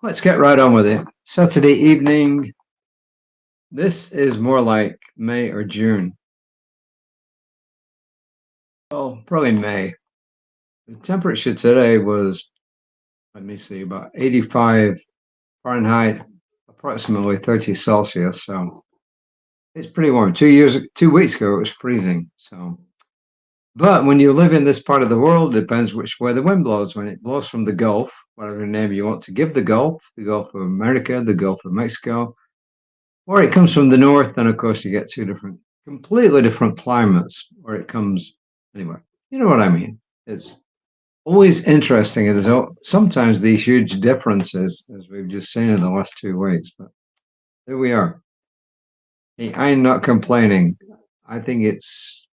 Let's get right on with it. Saturday evening. This is more like May or June. Oh, probably May. The temperature today was, let me see, about 85 Fahrenheit, approximately 30 Celsius. So it's pretty warm. 2 weeks ago, it was freezing. But when you live in this part of the world, it depends which way the wind blows. When it blows from the Gulf, whatever name you want to give the Gulf of America, the Gulf of Mexico, or it comes from the north, then of course you get completely different climates where it comes anyway. You know what I mean? It's always interesting. And there's sometimes these huge differences, as we've just seen in the last 2 weeks. But there we are. Hey, I'm not complaining. I think it's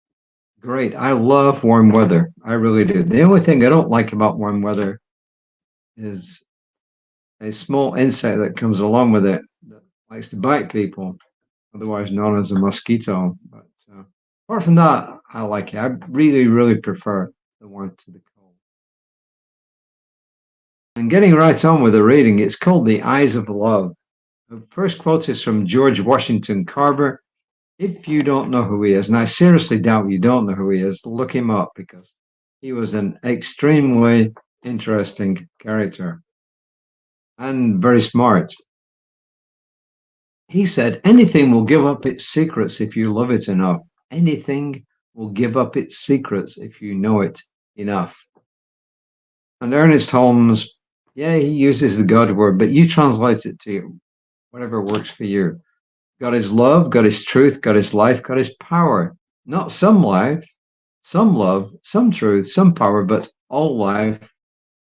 great. I love warm weather. I really do. The only thing I don't like about warm weather is a small insect that comes along with it that likes to bite people, otherwise known as a mosquito. But apart from that, I like it. I really, really prefer the warmth to the cold. And getting right on with the reading, it's called The Eyes of Love. The first quote is from George Washington Carver. If you don't know who he is, and I seriously doubt you don't know who he is, look him up because he was an extremely interesting character and very smart. He said, anything will give up its secrets if you love it enough. Anything will give up its secrets if you know it enough. And Ernest Holmes, yeah, he uses the God word, but you translate it to whatever works for you. God is love, God is truth, God is life, God is power. Not some life, some love, some truth, some power, but all life,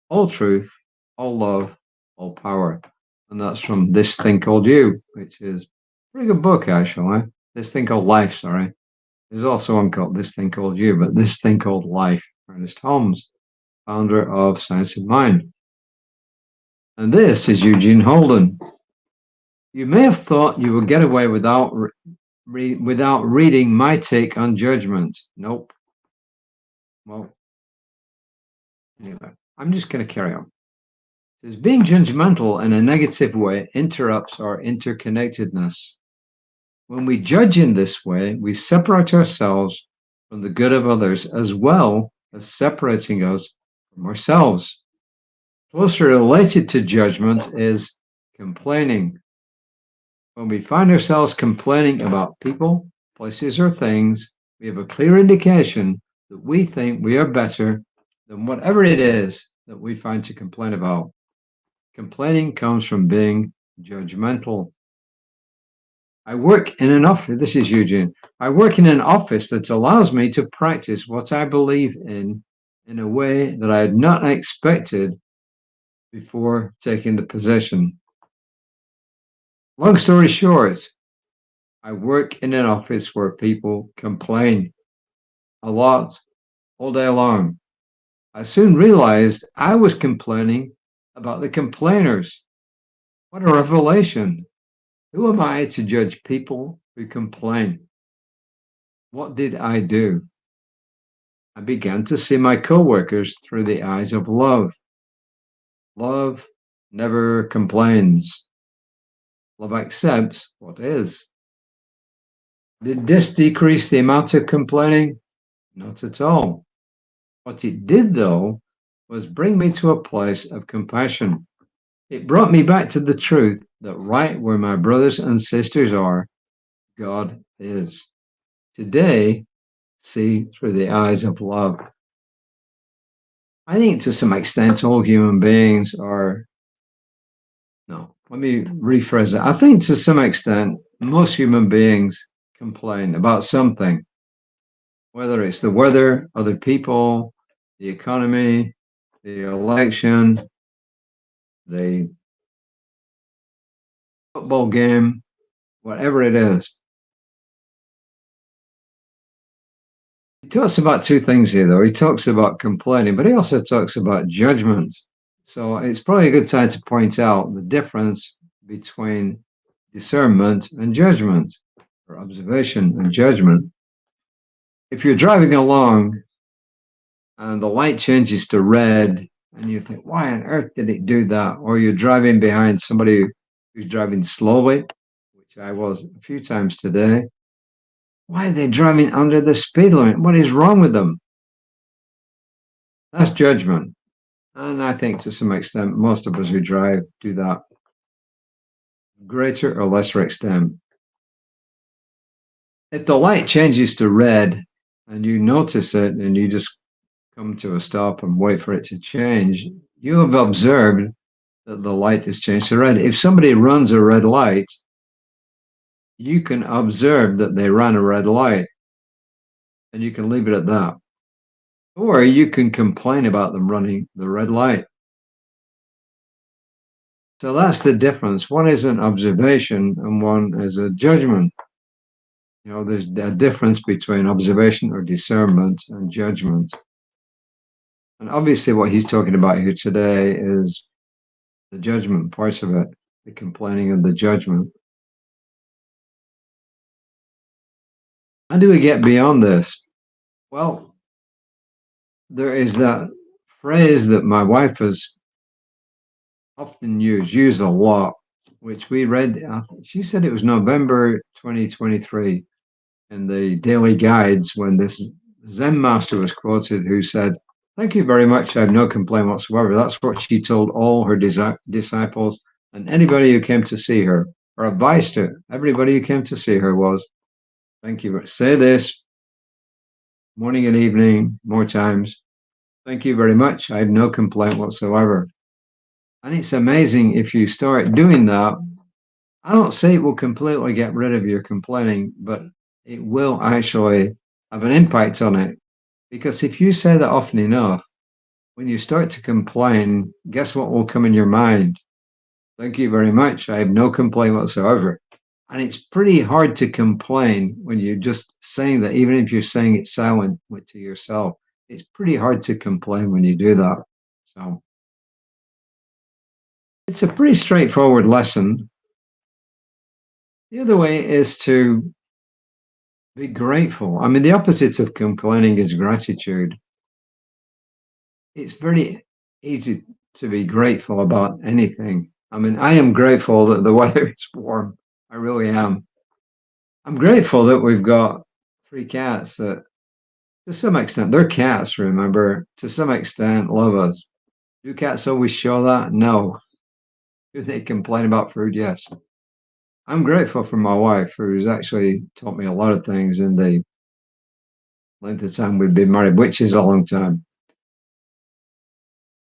all truth, all love, all power. And that's from This Thing Called You, which is a pretty good book, actually. This Thing Called Life, sorry. There's also one called This Thing Called You, but This Thing Called Life, Ernest Holmes, founder of Science of Mind. And this is Eugene Holden. You may have thought you would get away without reading my take on judgment. Nope. Well, anyway, I'm just going to carry on. It says, being judgmental in a negative way interrupts our interconnectedness. When we judge in this way, we separate ourselves from the good of others as well as separating us from ourselves. Closely related to judgment is complaining. When we find ourselves complaining about people, places, or things, we have a clear indication that we think we are better than whatever it is that we find to complain about. Complaining comes from being judgmental. I work in an office, this is Eugene, I work in an office that allows me to practice what I believe in a way that I had not expected before taking the position. Long story short, I work in an office where people complain a lot, all day long. I soon realized I was complaining about the complainers. What a revelation. Who am I to judge people who complain? What did I do? I began to see my coworkers through the eyes of love. Love never complains. Love accepts what is. Did this decrease the amount of complaining? Not at all. What it did, though, was bring me to a place of compassion. It brought me back to the truth that right where my brothers and sisters are, God is. Today, see through the eyes of love. I think to some extent all human beings are, no, let me rephrase it. I think to some extent most human beings complain about something, whether it's the weather, other people, the economy, the election, the football game, whatever it is. He talks about two things here, though. He talks about complaining, but he also talks about judgment. So it's probably a good time to point out the difference between discernment and judgment, or observation and judgment. If you're driving along and the light changes to red and you think, why on earth did it do that? Or you're driving behind somebody who's driving slowly, which I was a few times today. Why are they driving under the speed limit? What is wrong with them? That's judgment. And I think to some extent, most of us who drive do that, greater or lesser extent. If the light changes to red and you notice it and you just come to a stop and wait for it to change, you have observed that the light has changed to red. If somebody runs a red light, you can observe that they ran a red light and you can leave it at that. Or you can complain about them running the red light. So that's the difference. One is an observation and one is a judgment. You know, there's a difference between observation or discernment and judgment. And obviously what he's talking about here today is the judgment part of it, the complaining of the judgment. How do we get beyond this? Well, there is that phrase that my wife has often used a lot, which we read. She said it was November 2023 in the daily guides when this Zen master was quoted, who said, "Thank you very much. I have no complaint whatsoever." That's what she told all her disciples and anybody who came to see her. Her advice to everybody who came to see her was, "Thank you. Say this morning and evening, more times. Thank you very much. I have no complaint whatsoever." And it's amazing if you start doing that. I don't say it will completely get rid of your complaining, but it will actually have an impact on it. Because if you say that often enough, when you start to complain, guess what will come in your mind? Thank you very much. I have no complaint whatsoever. And it's pretty hard to complain when you're just saying that, even if you're saying it silent to yourself. It's pretty hard to complain when you do that. So it's a pretty straightforward lesson. The other way is to be grateful. I mean, the opposite of complaining is gratitude. It's very easy to be grateful about anything. I mean, I am grateful that the weather is warm. I really am. I'm grateful that we've got 3 cats that, to some extent, they're cats, remember, to some extent, love us. Do cats always show that? No. Do they complain about food? Yes. I'm grateful for my wife, who's actually taught me a lot of things in the length of time we've been married, which is a long time.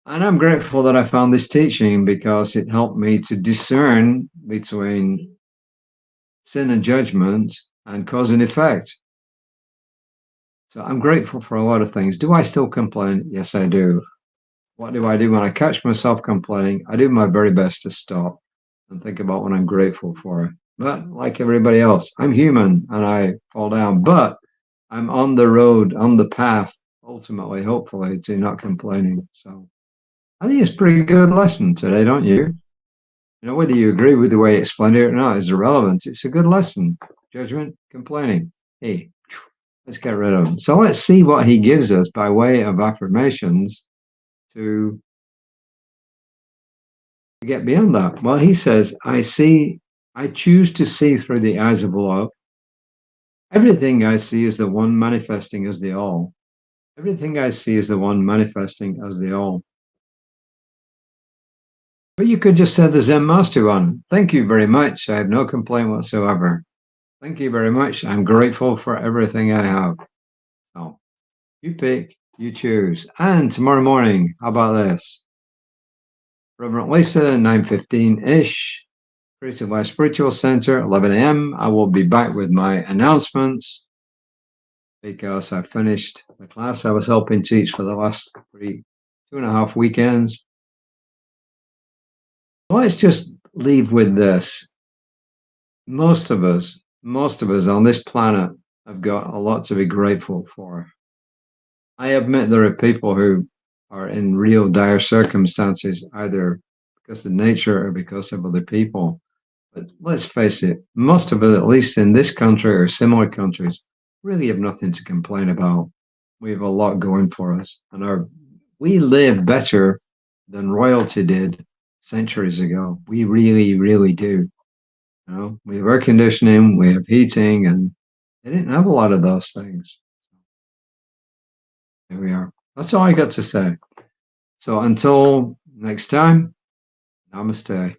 And I'm grateful that I found this teaching because it helped me to discern between sin and judgment and cause and effect. So I'm grateful for a lot of things. Do I still complain? Yes, I do. What do I do when I catch myself complaining? I do my very best to stop and think about what I'm grateful for. But like everybody else, I'm human and I fall down. But I'm on the road, on the path, ultimately, hopefully, to not complaining. So I think it's a pretty good lesson today, don't you? You know, whether you agree with the way he explained it or not is irrelevant. It's a good lesson. Judgment, complaining. Hey, let's get rid of them. So let's see what he gives us by way of affirmations to get beyond that. Well, he says, I choose to see through the eyes of love. Everything I see is the one manifesting as the all. Everything I see is the one manifesting as the all. But you could just say the Zen Master one. Thank you very much. I have no complaint whatsoever. Thank you very much. I'm grateful for everything I have. So you pick, you choose. And tomorrow morning, how about this? Reverend Lisa, 9:15-ish, Creative Life Spiritual Center, 11 a.m. I will be back with my announcements because I finished the class I was helping teach for the last 2.5 weekends. Let's just leave with this. Most of us on this planet have got a lot to be grateful for. I admit there are people who are in real dire circumstances, either because of nature or because of other people. But let's face it, most of us, at least in this country or similar countries, really have nothing to complain about. We have a lot going for us, and we live better than royalty did centuries ago. We really, really do. We have air conditioning, we have heating, and they didn't have a lot of those things. Here we are. That's all I got to say. So until next time, namaste.